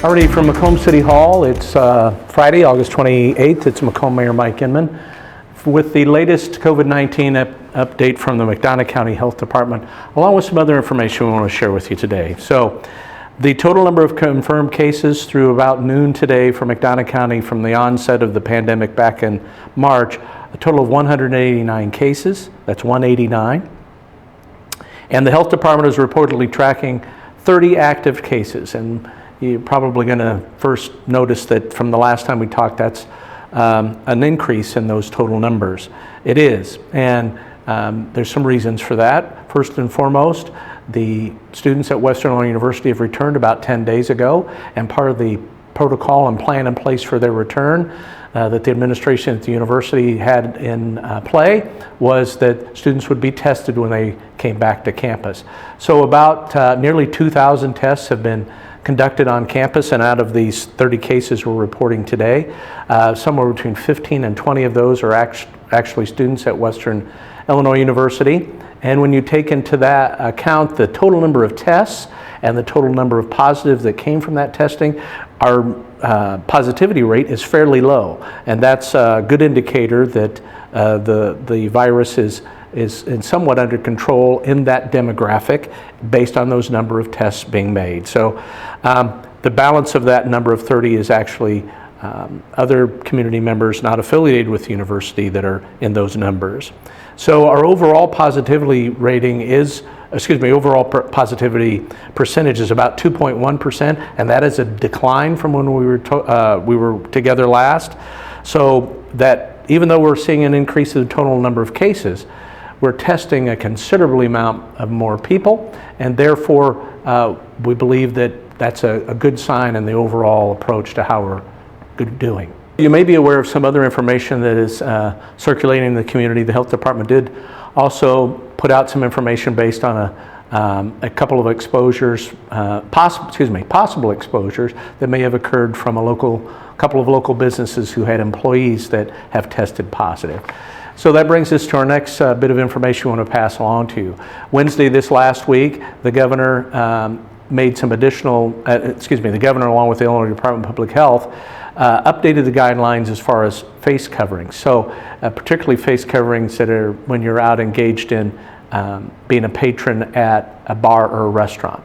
Already from Macomb City Hall, it's Friday, August 28th. It's Macomb Mayor Mike Inman with the latest COVID-19 update from the McDonough County Health Department, along with some other information we want to share with you today. So, the total number of confirmed cases through about noon today for McDonough County from the onset of the pandemic back in March, a total of 189 cases. That's 189. And the health department is reportedly tracking 30 active cases. And you're probably going to first notice that from the last time we talked, that's an increase in those total numbers. It is, and there's some reasons for that. First and foremost, the students at Western Illinois University have returned about 10 days ago, and part of the protocol and plan in place for their return that the administration at the university had in play was that students would be tested when they came back to campus. So about nearly 2,000 tests have been conducted on campus, and out of these 30 cases we're reporting today, somewhere between 15 and 20 of those are actually students at Western Illinois University. And when you take into that account the total number of tests and the total number of positives that came from that testing, our positivity rate is fairly low, and that's a good indicator that the virus is somewhat under control in that demographic based on those number of tests being made. So the balance of that number of 30 is actually other community members not affiliated with the university that are in those numbers. So our overall positivity rating is, overall positivity percentage is about 2.1%, and that is a decline from when we were together last. So that even though we're seeing an increase in the total number of cases, we're testing a considerable amount of more people, and therefore we believe that that's a good sign in the overall approach to how we're doing. You may be aware of some other information that is circulating in the community. The health department did also put out some information based on a couple of exposures, possible exposures that may have occurred from a couple of local businesses who had employees that have tested positive. So that brings us to our next bit of information we want to pass along to you. Wednesday this last week, the governor made some additional, the governor along with the Illinois Department of Public Health updated the guidelines as far as face coverings. So particularly face coverings that are when you're out engaged in being a patron at a bar or a restaurant.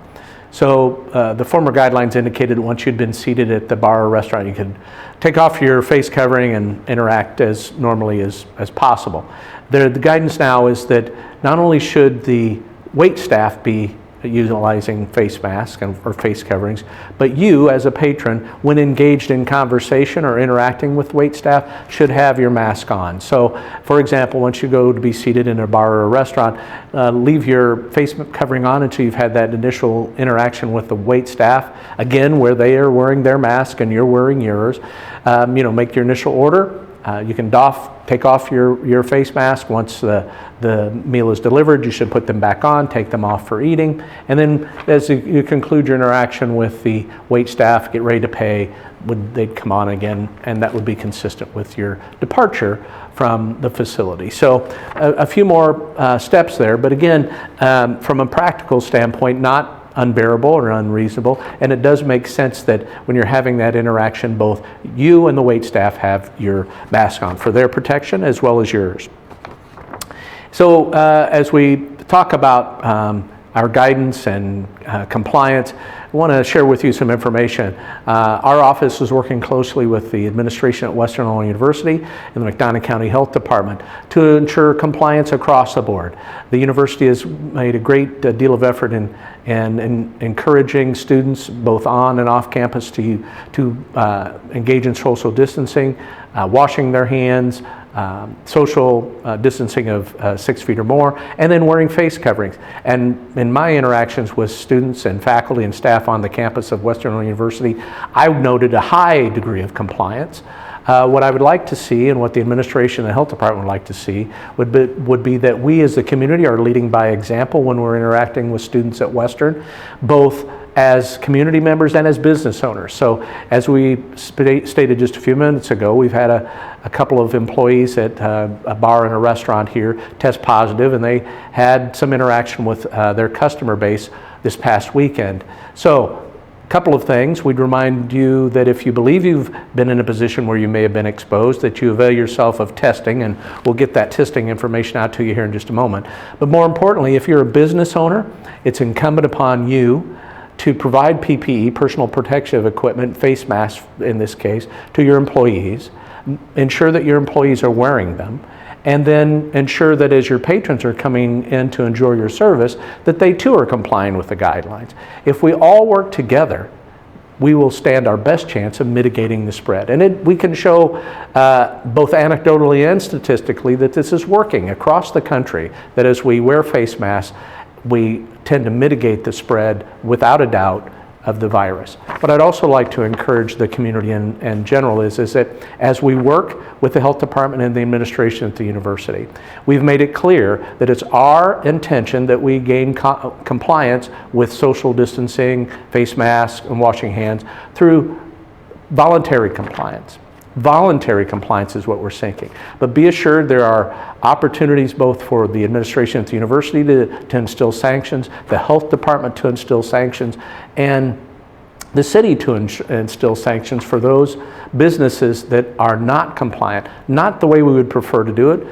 So the former guidelines indicated once you'd been seated at the bar or restaurant, you could take off your face covering and interact as normally as possible. The guidance now is that not only should the wait staff be utilizing face masks or face coverings, but you as a patron, when engaged in conversation or interacting with wait staff, should have your mask on. So for example, once you go to be seated in a bar or a restaurant, leave your face covering on until you've had that initial interaction with the wait staff, again where they are wearing their mask and you're wearing yours. Make your initial order. You can take off your face mask. Once the meal is delivered, you should put them back on, take them off for eating, and then as you conclude your interaction with the wait staff, get ready to pay, they'd come on again, and that would be consistent with your departure from the facility. So a few more steps there, but again, from a practical standpoint, not unbearable or unreasonable, and it does make sense that when you're having that interaction, both you and the wait staff have your mask on for their protection as well as yours. So as we talk about our guidance and compliance, I want to share with you some information. Our office is working closely with the administration at Western Illinois University and the McDonough County Health Department to ensure compliance across the board. The university has made a great deal of effort in encouraging students both on and off campus to engage in social distancing, washing their hands, social distancing of 6 feet or more, and then wearing face coverings. And in my interactions with students and faculty and staff on the campus of Western Illinois University, I noted a high degree of compliance. What I would like to see, and what the administration and the health department would like to see, would be that we as the community are leading by example when we're interacting with students at Western, both as community members and as business owners. So as we stated just a few minutes ago, we've had a couple of employees at a bar and a restaurant here test positive, and they had some interaction with their customer base this past weekend. So Couple of things. We'd remind you that if you believe you've been in a position where you may have been exposed, that you avail yourself of testing, and we'll get that testing information out to you here in just a moment. But more importantly, if you're a business owner, it's incumbent upon you to provide PPE, personal protective equipment, face masks in this case, to your employees. Ensure that your employees are wearing them, and then ensure that as your patrons are coming in to enjoy your service, that they too are complying with the guidelines. If we all work together, we will stand our best chance of mitigating the spread. And we can show both anecdotally and statistically that this is working across the country, that as we wear face masks, we tend to mitigate the spread without a doubt of the virus. What I'd also like to encourage the community in general is that as we work with the health department and the administration at the university, we've made it clear that it's our intention that we gain compliance with social distancing, face masks, and washing hands through voluntary compliance. Voluntary compliance is what we're seeking. But be assured there are opportunities both for the administration at the university to instill sanctions, the health department to instill sanctions, and the city to instill sanctions for those businesses that are not compliant. Not the way we would prefer to do it.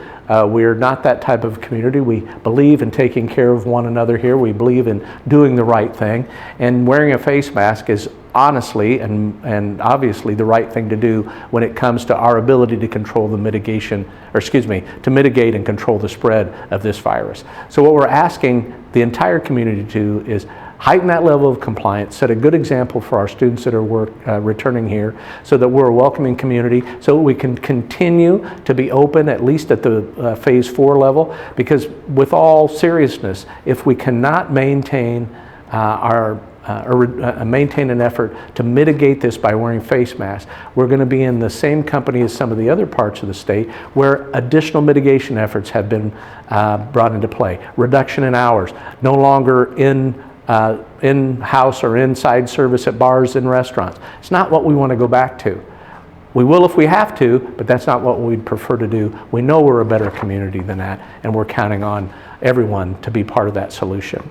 We're not that type of community. We believe in taking care of one another here. We believe in doing the right thing. And wearing a face mask is honestly and obviously the right thing to do when it comes to our ability to control the mitigation, or excuse me, to mitigate and control the spread of this virus. So what we're asking the entire community to do is heighten that level of compliance, set a good example for our students that are returning here, so that we're a welcoming community, so we can continue to be open, at least at the phase 4 level, because with all seriousness, if we cannot maintain maintain an effort to mitigate this by wearing face masks, we're going to be in the same company as some of the other parts of the state where additional mitigation efforts have been brought into play. Reduction in hours, no longer in-house or inside service at bars and restaurants. It's not what we want to go back to. We will if we have to, but that's not what we'd prefer to do. We know we're a better community than that, and we're counting on everyone to be part of that solution.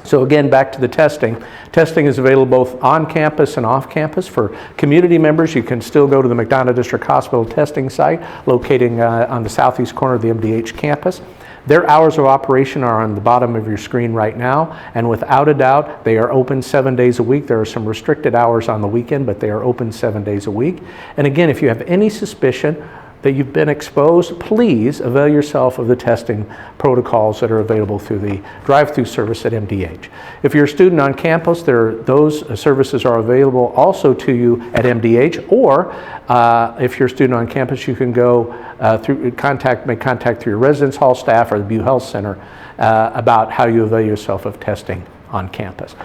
So again, back to the testing. Testing is available both on campus and off campus. For community members, you can still go to the McDonough District Hospital testing site located on the southeast corner of the MDH campus. Their hours of operation are on the bottom of your screen right now, and without a doubt, they are open 7 days a week. There are some restricted hours on the weekend, but they are open 7 days a week. And again, if you have any suspicion that you've been exposed, please avail yourself of the testing protocols that are available through the drive-through service at MDH. If you're a student on campus, those services are available also to you at MDH, or if you're a student on campus, you can go make contact through your residence hall staff or the Butte Health Center about how you avail yourself of testing on campus.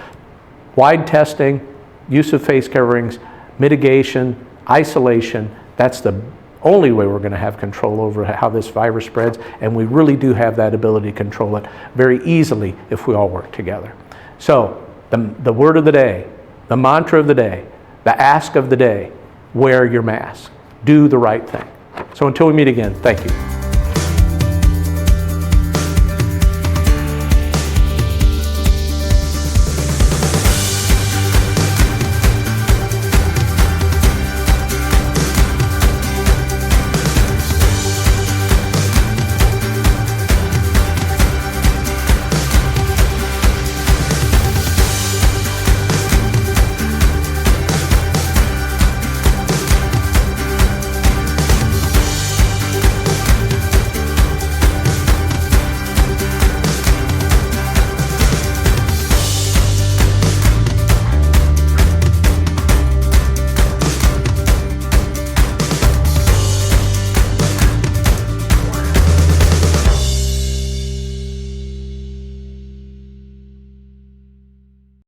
Wide testing, use of face coverings, mitigation, isolation, that's the only way we're going to have control over how this virus spreads, and we really do have that ability to control it very easily if we all work together. So the word of the day, the mantra of the day, the ask of the day, wear your mask. Do the right thing. So until we meet again, thank you.